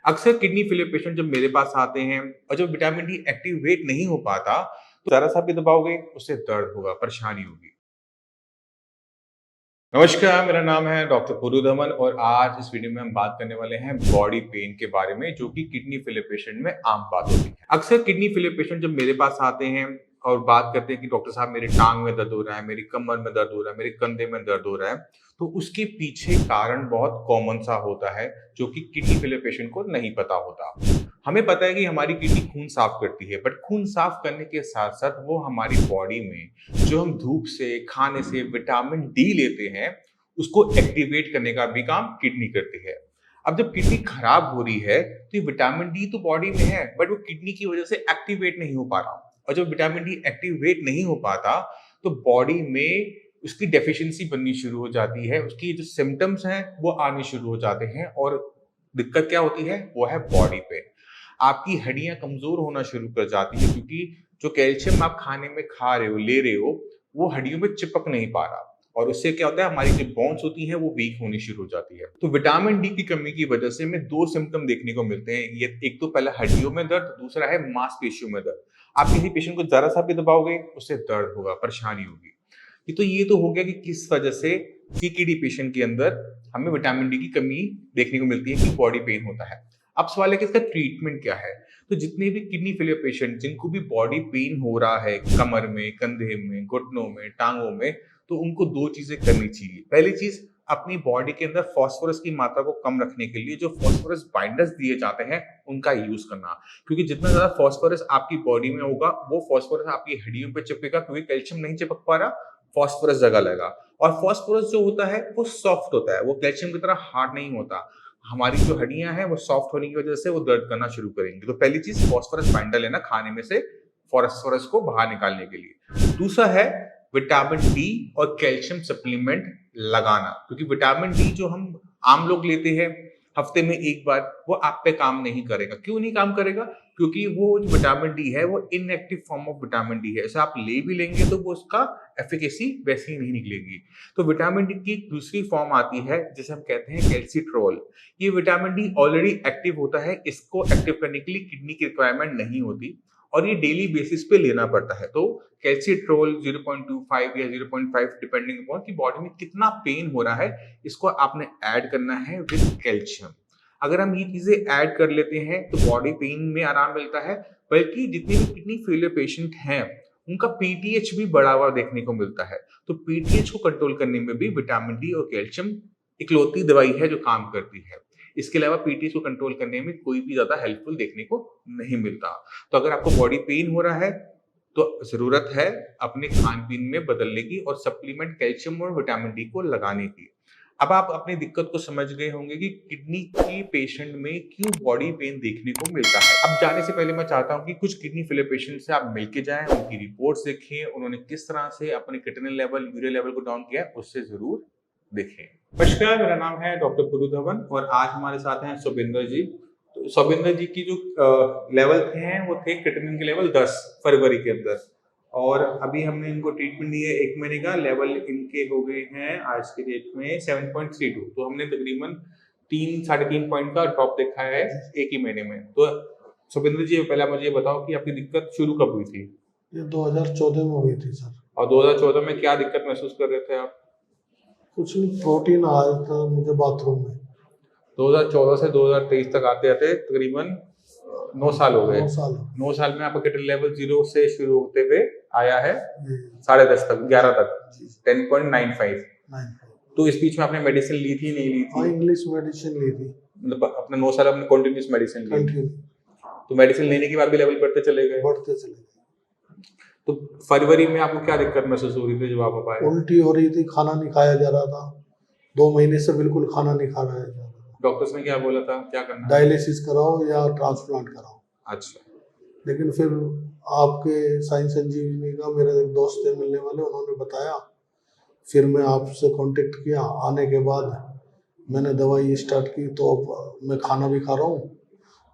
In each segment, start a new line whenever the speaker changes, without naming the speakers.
अक्सर kidney failure patient जब मेरे पास आते हैं और जब विटामिन डी एक्टिवेट नहीं हो पाता तो जरा सा भी दबाओगे उससे दर्द होगा, परेशानी होगी। नमस्कार, मेरा नाम है डॉक्टर पुरु धवन और आज इस वीडियो में हम बात करने वाले हैं बॉडी पेन के बारे में, जो कि किडनी फेलियर पेशेंट में आम बात होती है। अक्सर किडनी फेलियर पेशेंट जब मेरे पास आते हैं और बात करते हैं कि डॉक्टर साहब मेरी टांग में दर्द हो रहा है, मेरी कमर में दर्द हो रहा है, मेरे कंधे में दर्द हो रहा है, तो उसके पीछे कारण बहुत कॉमन सा होता है जो कि किडनी फेलियर पेशेंट को नहीं पता होता। हमें पता है कि हमारी किडनी खून साफ करती है, बट खून साफ करने के साथ साथ वो हमारी बॉडी में जो हम धूप से, खाने से विटामिन डी लेते हैं उसको एक्टिवेट करने का भी काम किडनी करती है। अब जब किडनी खराब हो रही है तो ये विटामिन डी तो बॉडी में है, बट वो किडनी की वजह से एक्टिवेट नहीं हो पा रहा, और जब विटामिन डी एक्टिवेट नहीं हो पाता तो बॉडी में उसकी डेफिशिएंसी बननी शुरू हो जाती है, उसकी जो सिम्टम्स हैं वो आने शुरू हो जाते हैं, और दिक्कत क्या होती है वो है बॉडी पेन। आपकी हड्डियां कमजोर होना शुरू कर जाती है, क्योंकि जो कैल्शियम आप खाने में खा रहे हो, ले रहे हो, वो हड्डियों में चिपक नहीं पा रहा, और उससे क्या होता है हमारी जो बोन्स होती हैं वो वीक होनी शुरू हो जाती है। तो विटामिन डी की कमी की वजह से हमें दो सिम्टम देखने को मिलते हैं। ये एक तो पहला हड्डियों में दर्द, दूसरा है मांसपेशियों में दर्द। आप किसी पेशेंट को जरा सा भी दबाओगे उससे दर्द होगा, परेशानी होगी। ये तो हो गया कि किस वजह से सीकेडी पेशेंट के अंदर हमें विटामिन डी की कमी देखने को मिलती है, कि बॉडी पेन होता है। अब सवाल है कि इसका ट्रीटमेंट क्या है। तो जितने भी किडनी फेलियर पेशेंट जिनको भी बॉडी पेन हो रहा है, कमर में, कंधे में, घुटनों में, टांगों में, तो उनको दो चीजें करनी चाहिए। पहली चीज, अपनी बॉडी के अंदर फास्फोरस की मात्रा को कम रखने के लिए जो फास्फोरस बाइंडर्स दिए जाते हैं उनका यूज करना, क्योंकि जितना ज्यादा फास्फोरस आपकी बॉडी में होगा वो फास्फोरस आपकी हड्डियों पे चिपकेगा, क्योंकि कैल्शियम नहीं चिपक पा रहा, फास्फोरस जगह लेगा। और फास्फोरस जो होता है वो सॉफ्ट होता है, वो कैल्शियम की तरह हार्ड नहीं होता। हमारी जो हड्डियां हैं वो सॉफ्ट होने की वजह से वो दर्द करना शुरू करेंगे। तो पहली चीज फास्फोरस बाइंडर लेना, खाने में से फास्फोरस को बाहर निकालने के लिए। दूसरा है विटामिन डी और कैल्शियम सप्लीमेंट लगाना, क्योंकि विटामिन डी जो हम आम लोग लेते हैं हफ्ते में एक बार, वो आप पे काम नहीं करेगा। क्यों नहीं काम करेगा? क्योंकि वो जो विटामिन डी है वो inactive form of vitamin D है। ऐसा आप ले भी लेंगे तो वो उसका एफिकेसी वैसी ही नहीं निकलेगी। तो विटामिन डी की दूसरी फॉर्म आती है जिसे हम कहते हैं कैल्सिट्रोल। ये विटामिन डी ऑलरेडी एक्टिव होता है, इसको एक्टिव करने के लिए किडनी की रिक्वायरमेंट नहीं होती, और ये डेली बेसिस पे लेना पड़ता है। तो कैल्सिट्रोल 0.25 या 0.5 डिपेंडिंग अपॉन कि बॉडी में कितना पेन हो रहा है, इसको आपने ऐड करना है विद कैल्शियम। अगर हम ये चीजें ऐड कर लेते हैं तो बॉडी पेन में आराम मिलता है, बल्कि जितने भी किडनी फेलियर पेशेंट हैं उनका पीटीएच भी बढ़ा हुआ देखने को मिलता है। तो पीटीएच को कंट्रोल करने में भी विटामिन डी और कैल्शियम इकलौती दवाई है जो काम करती है। इसके अलावा पीटीएच को कंट्रोल करने में कोई भी ज्यादा हेल्पफुल देखने को नहीं मिलता। तो अगर आपको बॉडी पेन हो रहा है तो जरूरत है अपने खान पीन में बदलने की और सप्लीमेंट कैल्शियम और विटामिन डी को लगाने की। अब आप अपनी दिक्कत को समझ गए होंगे कि किडनी की पेशेंट में क्यों बॉडी पेन देखने को मिलता है। अब जाने से पहले मैं चाहता हूं कि कुछ किडनी फेलियर पेशेंट से आप मिलके जाएं, उनकी रिपोर्ट्स देखें, उन्होंने किस तरह से अपने क्रिएटिनिन लेवल, यूरिया लेवल को डाउन किया है, उससे जरूर देखें। नमस्कार, मेरा नाम है डॉक्टर पुरु धवन और आज हमारे साथ हैं सौबिंदर जी। तो सौबिंदर जी की जो लेवल थे वो थे क्रिएटिनिन के लेवल 10 फरवरी के अंदर, और अभी हमने इनको ट्रीटमेंट दी है 1 महीने का। लेवल इनके हो गए हैं आज के डेट में 7.32। तो हमने तकरीबन 3-3.5 पॉइंट का ड्रॉप देखा है एक ही महीने में। तो सुबिंदर जी, पहले मुझे ये बताओ कि आपकी दिक्कत शुरू कब हुई थी?
ये 2014 में हुई थी सर।
और 2014 में क्या दिक्कत महसूस कर रहे थे आप?
कुछ नहीं, प्रोटीन आया था मुझे बाथरूम में।
2014 से 2023 तक आते आते तकरीबन 9 साल हो गए।
9
साल में आपका क्रिएटिनिन लेवल 0 से शुरू होते हुए आया है 10.5 तक, 11 तक, 10.95। तो इस बीच में आपने मेडिसिन ली थी, नहीं ली थी?
इंग्लिश मेडिसिन ली थी।
मतलब अपने 9 साल आपने कंटिन्यूअस मेडिसिन ली? तो मेडिसिन लेने के बाद भी लेवल बढ़ते चले गए? तो फरवरी में आपको क्या दिक्कत महसूस हो रही थी जब आप आए?
उल्टी हो रही थी, खाना नहीं खाया जा रहा था। 2 महीने से बिल्कुल खाना नहीं खा रहा है।
डॉक्टर्स ने क्या बोला था, क्या करना?
डायलिसिस कराओ या ट्रांसप्लांट कराओ।
अच्छा।
लेकिन फिर आपके साइंस संजीवनी का मेरे एक दोस्त थे मिलने वाले, उन्होंने बताया, फिर मैं आपसे कांटेक्ट किया। आने के बाद मैंने दवाई स्टार्ट की, तो अब मैं खाना भी खा रहा हूँ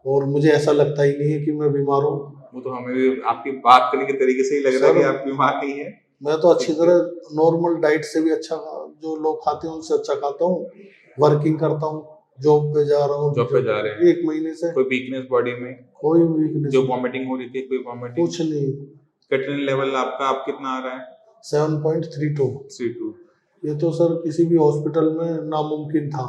और मुझे ऐसा लगता ही नहीं है कि मैं बीमार हूँ।
वो तो हमें भी आपकी बात करने के तरीके से ही लग रहा है कि आप बीमार नहीं है।
मैं तो अच्छी तरह नॉर्मल डाइट से भी अच्छा, जो लोग खाते हैं उनसे अच्छा खाता हूँ, वर्किंग करता हूँ, जॉब पे जा रहा हूँ,
जॉब पे जा रहे हैं,
1 महीने से
कोई वीकनेस बॉडी में,
कोई वीकनेस,
जो वॉमिटिंग हो रही थी कोई वॉमिटिंग,
कुछ नहीं।
क्रिएटिनिन लेवल आपका आप कितना आ रहा है?
7.32।
32।
ये तो सर किसी भी हॉस्पिटल में नामुमकिन था।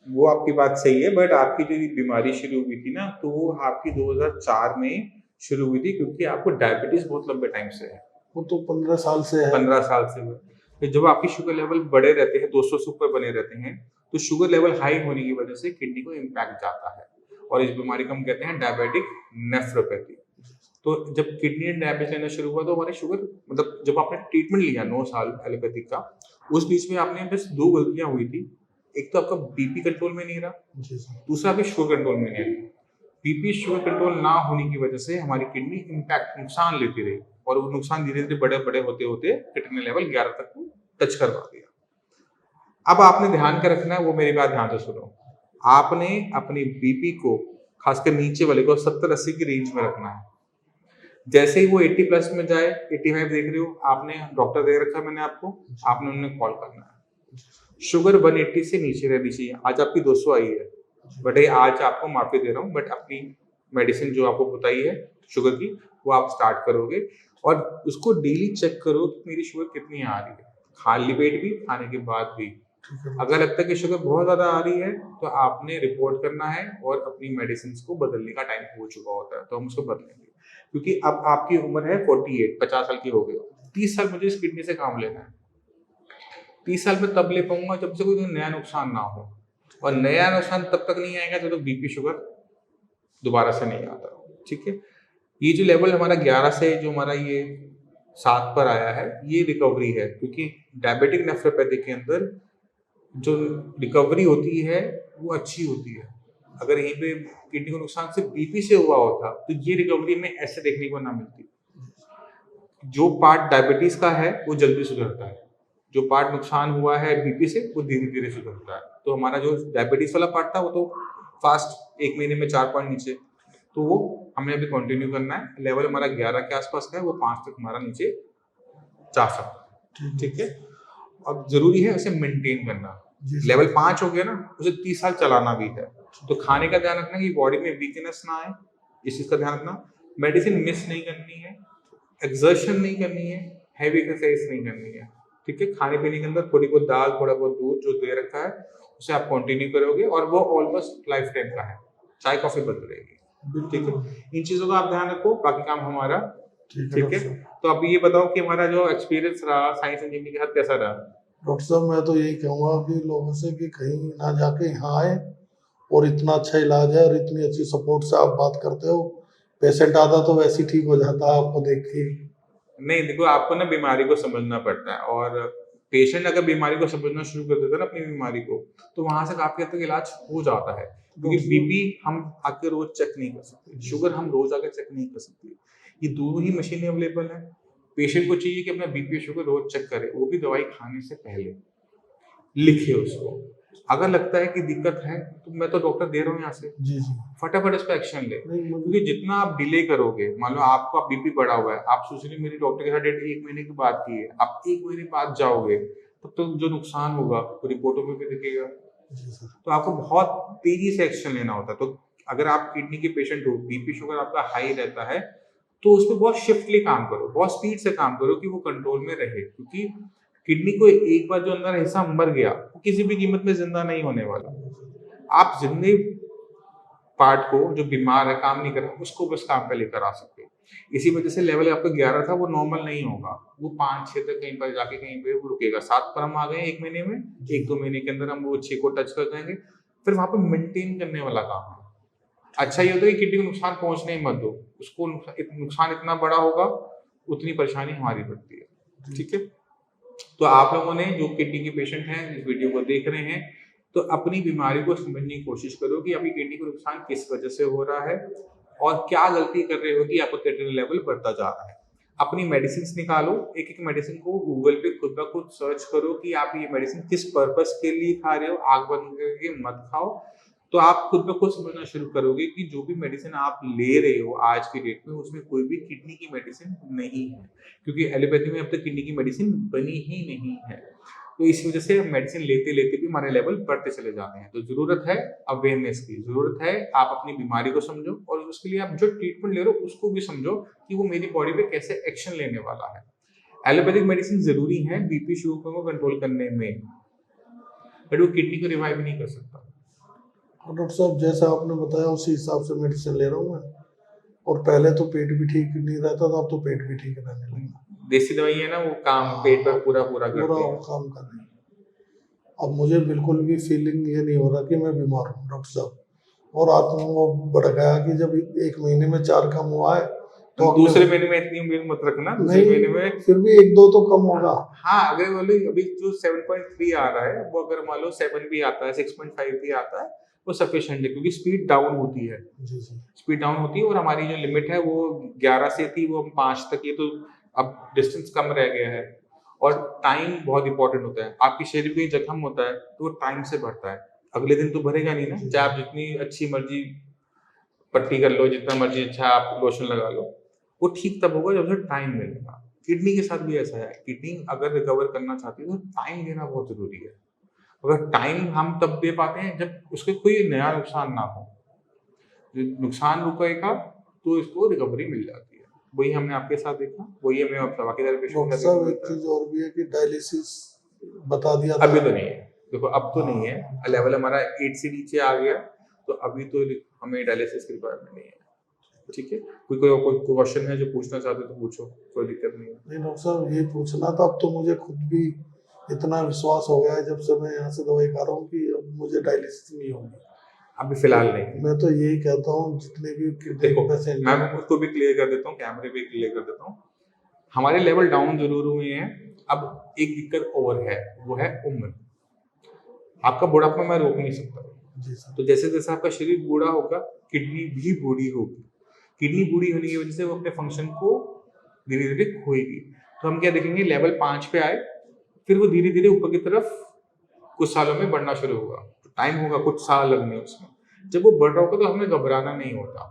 वो आपकी बात सही है, बट आपकी जो बीमारी शुरू हुई थी ना, तो वो आपकी 2004 में शुरू हुई थी, क्योंकि आपको डायबिटीज बहुत लंबे टाइम से है।
वो तो 15 साल से है।
15 साल से हुए। तो जब आपकी शुगर लेवल बड़े रहते हैं, 200 से ऊपर बने रहते हैं, तो शुगर लेवल हाई होने की वजह से किडनी को इम्पैक्ट जाता है, और इस बीमारी को हम कहते हैं डायबिटिक नेफ्रोपैथी। तो जब किडनी डैमेज लेना शुरू हुआ, तो हमारी शुगर, मतलब जब आपने ट्रीटमेंट लिया 9 साल एलोपैथिक का, उस बीच में आपने बस 2 गलतियां हुई थी। एक तो आपका बीपी कंट्रोल में नहीं रहा,
जी सर।
दूसरा आपकी शुगर कंट्रोल में नहीं रही। बीपी शुगर कंट्रोल ना होने की वजह से हमारी किडनी इम्पैक्ट नुकसान लेती रही, और वो नुकसान धीरे धीरे बड़े बड़े होते होते किडनी लेवल 11 तक टच करवा दिया। अब आपने ध्यान कर रखना है, वो मेरी बात ध्यान से सुनो। आपने अपनी बीपी को, खासकर नीचे वाले को, 70-80 की रेंज में रखना है। जैसे ही वो 80 प्लस में जाए, 85 देख रहे हो, आपने डॉक्टर दे रखा है मैंने आपको, आपने उन्हें कॉल करना है। शुगर 180 से नीचे रहनी चाहिए। आज आपकी 200 आई है, बट आज आपको माफी दे रहा हूँ, बट अपनी मेडिसिन जो आपको बताई है शुगर की, वो आप स्टार्ट करोगे, और उसको डेली चेक करो कि मेरी शुगर कितनी आ रही है, खाली पेट भी, खाने के बाद भी। अगर लगता है कि शुगर बहुत ज्यादा आ रही है, तो आपने रिपोर्ट करना है, और अपनी मेडिसिन को बदलने का टाइम हो चुका होता है, तो हम उसको बदलेंगे। क्योंकि अब आपकी उम्र है 48, 50 साल की हो गई, 30 साल मुझे इस किडनी से काम लेना है। 30 साल में तब ले पाऊंगा जब से कोई नया नुकसान ना हो, और नया नुकसान तब तक नहीं आएगा जब तक बीपी शुगर दोबारा से नहीं आता। ठीक है, ये जो लेवल हमारा 11 से जो हमारा ये 7 पर आया है, ये रिकवरी है, क्योंकि डायबिटिक नेफ्रोपैथी के अंदर जो रिकवरी होती है वो अच्छी होती है। अगर यहीं पे किडनी को नुकसान सिर्फ बीपी से हुआ होता, तो ये रिकवरी में ऐसे देखने को ना मिलती। जो पार्ट डायबिटीज का है वो जल्दी सुधरता है, जो पार्ट नुकसान हुआ है बीपी से वो धीरे धीरे सुधरता है। तो हमारा जो डायबिटीज वाला पार्ट था वो तो फास्ट 1 महीने में 4 पॉइंट नीचे, तो वो हमें अभी कंटिन्यू करना है। लेवल हमारा 11 के आसपास का है, वो 5 तक हमारा नीचे जा सकता है। ठीक है, अब जरूरी है उसे मेंटेन करना। लेवल 5 हो गया ना, उसे 30 साल चलाना भी है। तो खाने का ध्यान रखना कि बॉडी में वीकनेस ना आए, इस चीज का ध्यान रखना। मेडिसिन मिस नहीं करनी है, एक्सर्शन नहीं करनी है, हैवी एक्सरसाइज नहीं करनी है। ठीक है, खाने पीने के अंदर थोड़ी बहुत दाल, थोड़ा बहुत दूध जो दे रखा है उसे आप कंटिन्यू करोगे, और वो ऑलमोस्ट लाइफ टाइम का है, चाय कॉफी बंद रहेगी। ठीक है, इन चीजों का आप ध्यान रखो, बाकी काम हमारा। ठीक है, तो अब ये बताओ कि हमारा जो एक्सपीरियंस रहा साइंस इंजीनियरिंग के साथ कैसा रहा?
डॉक्टर साहब, मैं तो यही कहूँगा कि लोगों से कि कहीं ना जाके यहाँ आए, और इतना अच्छा इलाज है और इतनी अच्छी सपोर्ट से आप बात करते हो। पेशेंट आता तो वैसे ही ठीक हो जाता है आपको देख के।
नहीं, देखो, आपको ना बीमारी को समझना पड़ता है, और पेशेंट अगर बीमारी को समझना शुरू कर देता है ना अपनी बीमारी को, तो वहां से काफी हद तक इलाज हो जाता है। क्योंकि बीपी हम आके रोज चेक नहीं कर सकते, शुगर हम रोज आके चेक नहीं कर सकते, ये दोनों ही मशीनें अवेलेबल है। पेशेंट को चाहिए कि अपना बीपी शुगर रोज चेक करे, वो भी दवाई खाने से पहले लिखे उसको। अगर लगता है कि दिक्कत है, तो मैं तो डॉक्टर दे रहा हूँ यहाँ से,
जी जी।
फटाफट इस पर एक्शन ले। क्योंकि जितना आप डिले करोगे, मान लो आपका बीपी बढ़ा हुआ है, आप सोच रहे मेरी डॉक्टर के साथ डेट 1 महीने की बात की है, आप 1 महीने बाद जाओगे, तब तो जो नुकसान होगा वो रिपोर्टों में भी दिखेगा। तो आपको बहुत तेजी से एक्शन लेना होता है। तो अगर आप किडनी के पेशेंट हो, बीपी शुगर आपका हाई रहता है, तो उसमें बहुत शिफ्टली काम करो, बहुत स्पीड से काम करो कि वो कंट्रोल में रहे। क्योंकि किडनी को एक बार जो अंदर हिस्सा मर गया, वो किसी भी कीमत में जिंदा नहीं होने वाला। आप जिंदगी पार्ट को, जो बीमार है, काम नहीं कर रहा, उसको बस काम पे लेकर आ सकते हो। इसी वजह से लेवल आपका 11 था, वो नॉर्मल नहीं होगा, वो 5-6 तक कहीं पर जाके कहीं पे वो रुकेगा। 7 पर हम आ गए 1 महीने में, 1-2 महीने के अंदर हम वो 6 को टच कर जाएंगे। फिर वहां पे मेंटेन करने वाला काम है। अच्छा ये होता है कि किडनी को नुकसान पहुंचने ही मत दो, उसको नुकसान इतना बड़ा होगा उतनी परेशानी हमारी बढ़ती है। ठीक है, तो आप लोगों ने जो किडनी के पेशेंट हैं, इस वीडियो को देख रहे हैं, तो अपनी बीमारी को समझने की कोशिश करो कि आपकी किडनी को नुकसान किस वजह से हो रहा है, और क्या गलती कर रहे हो कि आपका क्रिएटिनिन लेवल बढ़ता जा रहा है। अपनी मेडिसिन निकालो, एक एक मेडिसिन को गूगल पे खुद ब खुद सर्च करो कि आप ये मेडिसिन किस पर्पस के लिए खा रहे हो। आग बंद करके मत खाओ, तो आप खुद ब खुद समझना शुरू करोगे कि जो भी मेडिसिन आप ले रहे हो आज की डेट में, उसमें कोई भी किडनी की मेडिसिन नहीं है। क्योंकि एलोपैथी में अब तक किडनी की मेडिसिन बनी ही नहीं है। तो इस वजह से मेडिसिन लेते लेते भी हमारे लेवल बढ़ते चले जाते हैं। तो जरूरत है अवेयरनेस की, जरूरत है आप अपनी बीमारी को समझो और उसके लिए आप जो ट्रीटमेंट ले रहे हो उसको भी समझो कि वो मेरी बॉडी पे कैसे एक्शन लेने वाला है। एलोपैथिक मेडिसिन जरूरी है बीपी शुगर को कंट्रोल करने में, बट वो किडनी को रिवाइव नहीं कर सकता।
डॉक्टर साहब जैसा आपने बताया उसी हिसाब से मेडिसिन ले रहा हूँ मैं, और पहले तो पेट भी ठीक नहीं रहता था, अब तो पेट भी ठीक रहने लगा।
देसी दवाई है ना, वो काम पेट पर पूरा
पूरा
करती है।
काम कर रही है। अब मुझे बिल्कुल भी फीलिंग ये नहीं हो रहा कि मैं बीमार हूँ डॉक्टर साहब। और आत्मा वो बढ़ गया कि जब 1 महीने में 4 कम हुआ है
तो दूसरे महीने में इतनी उम्मीद मत रखना, दूसरे महीने में
फिर भी 1-2 तो कम होगा।
हाँ, अगर वाले अभी जो 7.3 आ रहा है वो अगर मान लो 7 भी आता है, 6.5 भी आता है, वो सफिशिएंट है, क्योंकि स्पीड डाउन होती है।
जी जी।
स्पीड डाउन होती है और हमारी जो लिमिट है वो 11 से थी वो हम 5 तक, ये तो अब डिस्टेंस कम रह गया है। और टाइम बहुत इंपॉर्टेंट होता है। आपके शरीर में कहीं जख्म होता है तो वो टाइम से भरता है, अगले दिन तो भरेगा नहीं ना, चाहे आप जितनी अच्छी मर्जी पट्टी कर लो, जितना मर्जी अच्छा आप लोशन लगा लो, वो ठीक तब होगा जब उसे टाइम मिलेगा। किडनी के साथ भी ऐसा है, किडनी अगर रिकवर करना चाहती है तो टाइम देना बहुत जरूरी है। अगर टाइम हम तब दे पाते हैं जब उसके कोई नया नुकसान ना हो, नुकसान रुकेगा तो इसको रिकवरी मिल जाती है। वही हमने आपके साथ देखा, वही हमें अब बाकी सारे पेशेंट
डॉक्टर साहब एक चीज और भी है कि डायलिसिस बता दिया था।
अभी तो नहीं है, देखो अब तो नहीं है, लेवल हमारा 8 से नीचे आ गया, तो अभी तो हमें डायलिसिस की रिक्वायरमेंट नहीं है। ठीक है, कोई क्वेश्चन है जो पूछना चाहते तो पूछो, कोई दिक्कत नहीं है।
नहीं डॉक्टर साहब ये पूछना था, अब तो मुझे खुद भी इतना विश्वास हो गया है जब से मैं यहाँ से दवाई खा रहा हूँ कि अब मुझे डायलिसिस नहीं होगी।
अभी फिलहाल नहीं।
मैं तो यही कहता हूँ जितने भी
देखो
पेशेंट,
मैं उसको भी क्लियर कर देता हूँ, कैमरे पे क्लियर कर देता हूँ, हमारे लेवल डाउन जरूर हुए हैं। अब एक दिक्कत और है, वो है उम्र। आपका बुढ़ापा मैं रोक नहीं सकता,
जी सर।
तो जैसे जैसे आपका शरीर बूढ़ा होगा किडनी भी बूढ़ी होगी। किडनी बूढ़ी होने की वजह से वो अपने फंक्शन को धीरे धीरे खोएगी। तो हम क्या देखेंगे, लेवल 5 पे आए, फिर वो धीरे धीरे ऊपर की तरफ कुछ सालों में बढ़ना शुरू होगा। तो टाइम होगा, कुछ साल लगने उसमें। जब वो बढ़ रहा होगा तो हमें घबराना नहीं होता,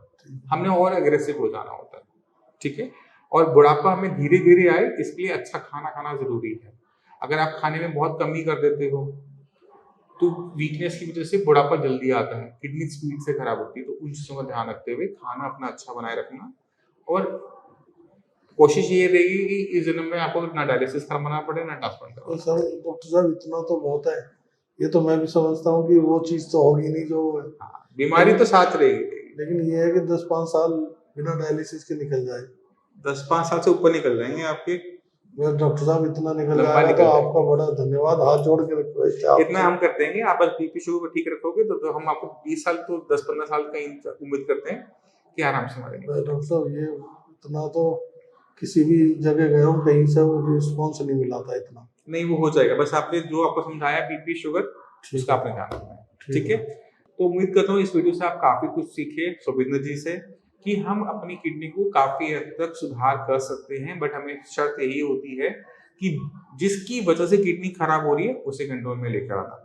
हमने और एग्रेसिव हो जाना होता है। ठीक है, और बुढ़ापा हमें धीरे धीरे आए इसके लिए अच्छा खाना खाना जरूरी है। अगर आप खाने में बहुत कमी कर देते हो तो वीकनेस की वजह से बुढ़ापा जल्दी आता है, किडनी स्पीड से खराब होती है। तो उन चीजों का ध्यान रखते हुए खाना अपना अच्छा बनाए रखना, और कोशिश ये रहेगी कि इस जन्म में आपको ना डायलिसिस करवाना पड़े ना ट्रांसप्लांट
तो
करवाना।
सर डॉक्टर साहब इतना तो बहुत है, ये तो मैं भी समझता हूँ कि वो चीज तो होगी नहीं जो
हाँ, बीमारी तो साथ रहेगी,
लेकिन ये है कि 10-5 साल बिना डायलिसिस के निकल जाए।
10-5 साल से ऊपर निकल जाएंगे आपके।
मैं डॉक्टर साहब इतना निकल
लंबा
जाएगा
निकल
तो
जाएगा।
आपका बड़ा धन्यवाद, हाथ जोड़ के रिक्वेस्ट है
इतना हम करते हैं, आप बस बीपी शुगर को ठीक रखोगे तो हम आपको 20 साल तो 10-15 साल का उम्मीद करते हैं कि आराम से हमारे।
डॉक्टर साहब ये इतना तो किसी भी जगह गया हूँ कहीं से रिस्पॉन्स नहीं मिला था इतना।
नहीं, वो हो जाएगा, बस आपने जो आपको समझाया बीपी शुगर उसका आपने ध्यान रखना है। ठीक है, तो उम्मीद करता हूँ इस वीडियो से आप काफी कुछ सीखे सुबिंदर जी से, कि हम अपनी किडनी को काफी हद तक सुधार कर सकते हैं, बट हमें शर्त यही होती है कि जिसकी वजह से किडनी खराब हो रही है उसे कंट्रोल में लेकर आना।